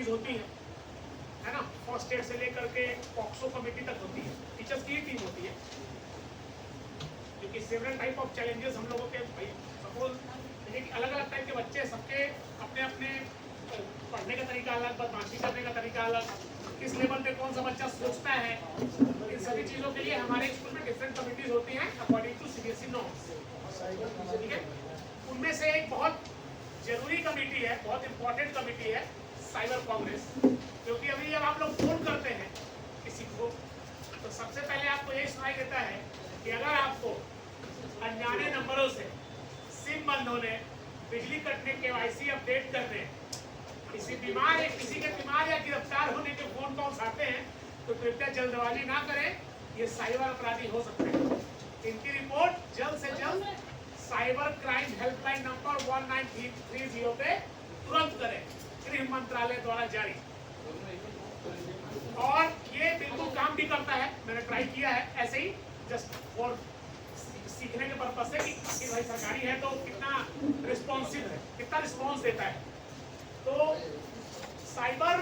Committees होती हैं, है ना, फर्स्ट एड से लेकर के पॉक्सो कमेटी तक होती है, टीचर्स की टीम होती है, क्योंकि सेवरल टाइप ऑफ चैलेंजेस हम लोगों के, भाई सपोज अलग अलग टाइप के बच्चे, सबके अपने अपने पढ़ने का तरीका अलग, बदमाशी करने का तरीका अलग, किस लेवल पे कौन सा बच्चा सोचता है, इन सभी चीज़ों के लिए हमारे स्कूल में डिफरेंट कमिटीज होती हैं अकॉर्डिंग टू सीबीएसई नॉर्म्स, ठीक है। उनमें से एक बहुत जरूरी कमेटी है, बहुत इंपॉर्टेंट कमेटी है साइबर कांग्रेस, क्योंकि अभी जब आप लोग फोन करते हैं किसी को तो सबसे पहले आपको यही सुनाई देता है कि अगर आपको अनजाने नंबरों से सिम बंद होने, बिजली कटने, केवाईसी अपडेट करने, किसी के बीमार या गिरफ्तार होने के फोन कॉल्स आते हैं तो कृपया जल्दबाजी ना करें, ये साइबर अपराधी हो सकते हैं। इनकी रिपोर्ट जल्द से जल्द साइबर क्राइम हेल्पलाइन नंबर 1930 पे तुरंत करें, गृह मंत्रालय द्वारा जारी। और ये बिल्कुल काम भी करता है, मैंने ट्राई किया है ऐसे ही जस्ट फॉर सीखने के पर्पज से कि भाई सरकारी है तो कितना रिस्पॉन्सिव है, कितना रिस्पॉन्स देता है। तो साइबर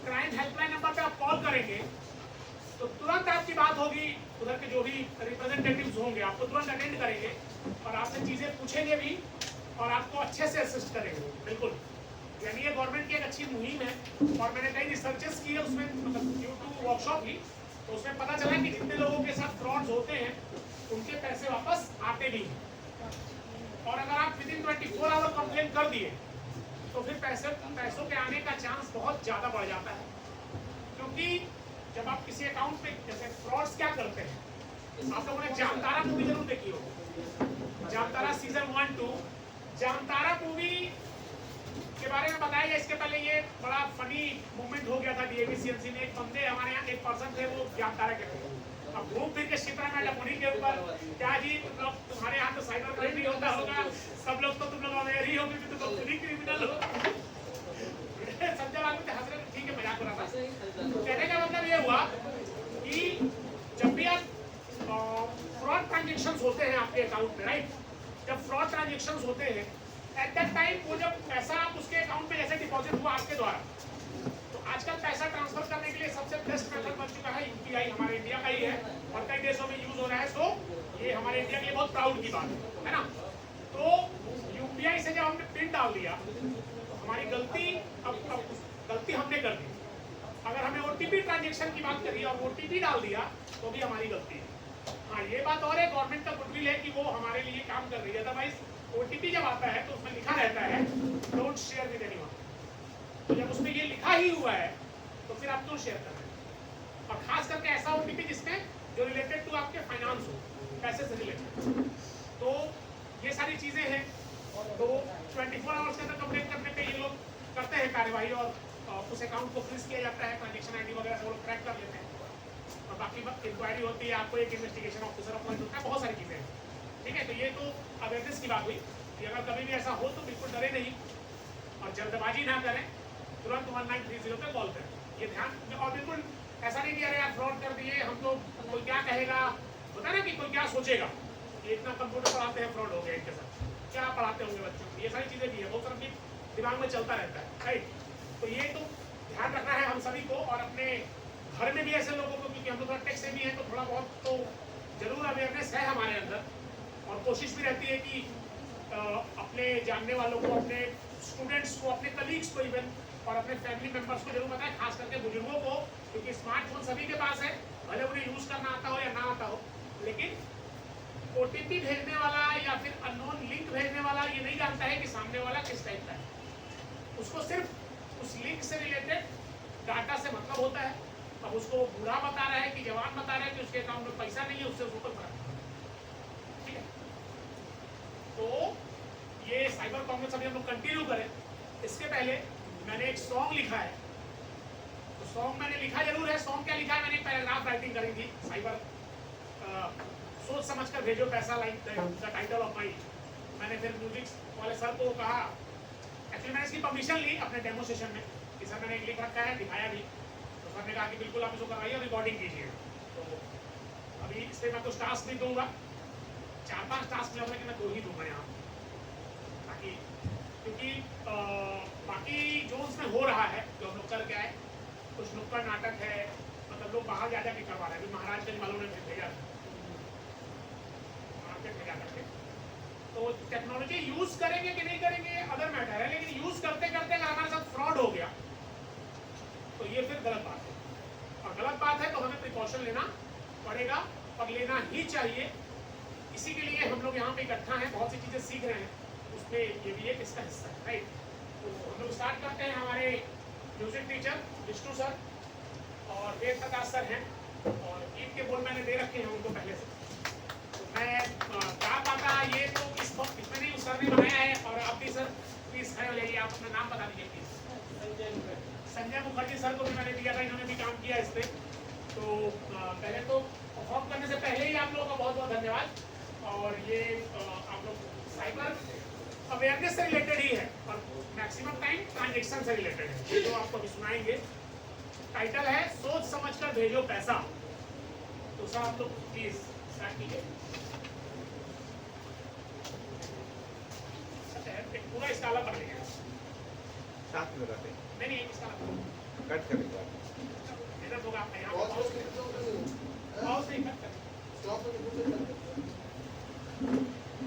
क्राइम हेल्पलाइन नंबर पे आप कॉल करेंगे तो तुरंत आपकी बात होगी, उधर के जो भी रिप्रेजेंटेटिव्स होंगे आपको तुरंत अटेंड करेंगे और आपसे चीज़ें पूछेंगे भी और आपको अच्छे से असिस्ट करेंगे, बिल्कुल। यानी ये गवर्नमेंट की एक अच्छी मुहिम है और मैंने कई रिसर्चेस किए उसमें, मतलब यूट्यूब वर्कशॉप की, तो उसमें पता चला कि जितने लोगों के साथ फ्रॉड्स होते हैं उनके पैसे वापस आते भी हैं। और अगर आप विदिन 24 आवर कंप्लेन कर दिए तो फिर पैसों के आने का चांस बहुत ज़्यादा बढ़ जाता है, क्योंकि जब आप किसी अकाउंट पे, जैसे फ्रॉड्स क्या करते हैं, आप लोगों ने जामतारा मूवी जरूर देखी हो, जामतारा सीजन 1-2, जामतारा मूवी के बारे में बताया। इसके पहले ये बड़ा फनी मूवमेंट हो गया था डीएवीसीएमसी में, एक बंदे हमारे यहाँ एक पर्सन थे वो जामतारा के थे, अब घूम फिर के शिप्रा मैडम उन्हीं के ऊपर, क्या जी तुम लोग, तुम्हारे यहाँ तो साइबर क्राइम भी होता होगा, सब लोग तो तुम लोग अवेयर ही होगी, तुम लोग खुद ही क्रिमिनल हो। संजय बाबू हंस रहे, ठीक है मजाक हो रहा था। कहने का मतलब ये हुआ कि जब भी आप फ्रॉड ट्रांजेक्शंस होते हैं आपके अकाउंट में, राइट, जब फ्रॉड ट्रांजेक्शंस होते हैं एट दैट टाइम वो जब पैसा आप उसके अकाउंट में जैसे डिपॉजिट हुआ आपके द्वारा, तो आजकल पैसा ट्रांसफर करने के लिए सबसे बेस्ट मेथड बन चुका है यूपीआई, हमारे इंडिया का ही है और कई देशों में यूज हो रहा है, सो ये हमारे इंडिया के लिए बहुत प्राउड की बात है ना। तो यूपीआई से जब हमने पिन डाल दिया तो हमारी गलती, अब गलती हमने कर दी। अगर हमें ओटीपी ट्रांजेक्शन की बात करी और ओटीपी डाल दिया तो भी हमारी गलती है। हाँ, ये बात और है, गवर्नमेंट का गुडविल है कि वो हमारे लिए काम कर रही है। अदरवाइज ओटीपी जब आता है तो उसमें लिखा रहता है डोंट शेयर विद एनीवन, तो जब उसमें ये लिखा ही हुआ है तो फिर आप क्यों शेयर कर रहे हैं, और खास करके ऐसा ओटीपी जिसमें जो रिलेटेड टू आपके फाइनेंस हो, पैसे से रिलेटेड। तो ये सारी चीजें हैं, तो 24 आवर्स के अंदर कंप्लेन करने पे ये लोग करते हैं कार्यवाही और उस अकाउंट को फ्रीज किया जाता है, ट्रांजेक्शन आईडी वगैरह से वो लोग ट्रैक कर लेते हैं और बाकी इंक्वायरी होती है, आपको एक इन्वेस्टिगेशन ऑफिसर अपॉइंट होता है, बहुत सारी चीजें हैं, ठीक है। तो ये तो अवेयरनेस की बात हुई कि अगर कभी भी ऐसा हो तो बिल्कुल डरे नहीं और जल्दबाजी ना करें, तुरंत 1930 पे कॉल करें, ये ध्यान। और बिल्कुल ऐसा नहीं कि अरे यार फ्रॉड कर दिए हम तो, कोई क्या कहेगा, होता है ना कि कोई क्या सोचेगा, ये इतना कंप्यूटर पढ़ाते हैं, फ्रॉड हो गया इनके साथ, क्या पढ़ाते होंगे बच्चों को, ये सारी चीज़ें भी है, बहुत सारा दिमाग में चलता रहता है, राइट। तो ये तो ध्यान रखना है हम सभी को और अपने घर में भी ऐसे लोगों को, क्योंकि हम लोग थोड़ा टेक से भी हैं तो थोड़ा बहुत तो जरूर अवेयरनेस है हमारे अंदर और कोशिश भी रहती है कि अपने जानने वालों को, अपने स्टूडेंट्स को, अपने कलीग्स को इवन और अपने फैमिली मेंबर्स को जरूर बताएं, खास करके बुजुर्गों को, क्योंकि स्मार्टफोन सभी के पास है, भले उन्हें यूज करना आता हो या ना आता हो, लेकिन ओटीपी भेजने वाला या फिर अननोन लिंक भेजने वाला ये नहीं जानता है कि सामने वाला किस टाइप का है, उसको सिर्फ उस लिंक से रिलेटेड डाटा से मतलब होता है। अब उसको बूढ़ा बता रहा है कि जवान बता रहा है कि उसके अकाउंट में पैसा नहीं है, उससे उसको कोई फर्क नहीं, ठीक है। तो ये साइबर कांग्रेस अभी हम लोग कंटिन्यू करें, इसके पहले मैंने एक सॉन्ग लिखा है, तो सॉन्ग मैंने लिखा जरूर है। सॉन्ग क्या लिखा है, मैंने एक पैराग्राफ राइटिंग करी थी, साइबर सोच समझ कर भेजो पैसा, like the title of my. मैंने फिर म्यूजिक वाले सर को कहा, एक्चुअली मैंने इसकी परमिशन ली अपने डेमो सेशन में कि सर मैंने एक लिख रखा है, दिखाया भी, तो सर ने कहा कि बिल्कुल आप इसको करवाइए और रिकॉर्डिंग कीजिए। तो अभी इस पर मैं कुछ टास्क भी दूंगा, 4-5 टास्क में मैं 2 ही दूंगा यहाँ, ताकि क्योंकि बाकी जो उसमें हो रहा है, जो हम लोग कर के आए, कुछ नुक्कड़ नाटक है, मतलब लोग बाहर जा जाके करवा रहे हैं। अभी महाराजगंज वालों ने भेजा था, मार्केट में जा करके। तो टेक्नोलॉजी यूज करेंगे कि नहीं करेंगे अदर मैटर है, लेकिन यूज करते करते अगर हमारे साथ फ्रॉड हो गया तो ये फिर गलत बात है, और गलत बात है तो हमें प्रिकॉशन लेना पड़ेगा और लेना ही चाहिए। इसी के लिए हम लोग यहाँ पे इकट्ठा हैं, बहुत सी चीज़ें सीख रहे हैं, उसमें ये भी एक इसका हिस्सा है, राइट। तो हम लोग स्टार्ट करते हैं। हमारे म्यूजिक टीचर विष्णु सर और वेद प्रकाश सर हैं, और ईद के बोल मैंने दे रखे हैं उनको पहले से। तो मैं क्या पाता ये तो इसमें नहीं, उस सर ने बनाया है। और आप भी सर प्लीज खड़े हो जाइए, आप अपना नाम बता दीजिए प्लीज। संजय मुखर्जी सर को भी मैंने दिया था, इन्होंने भी काम किया इस पर। तो पहले तो परफॉर्म करने से पहले ही आप लोगों का बहुत बहुत धन्यवाद। और ये आप लोग साइबर अवेयरनेस से रिलेटेड ही है, और मैक्सिमम टाइम ट्रांजेक्शन से रिलेटेड है, ये जो आपको अभी सुनाएंगे। टाइटल है सोच समझ कर भेजो पैसा। तो सर आप लोग प्लीज स्टार्ट कीजिए। पूरा स्काला पढ़ लेंगे, साथ में रहते हैं, नहीं स्काला कट करेंगे मेहनत होगा आपका यहाँ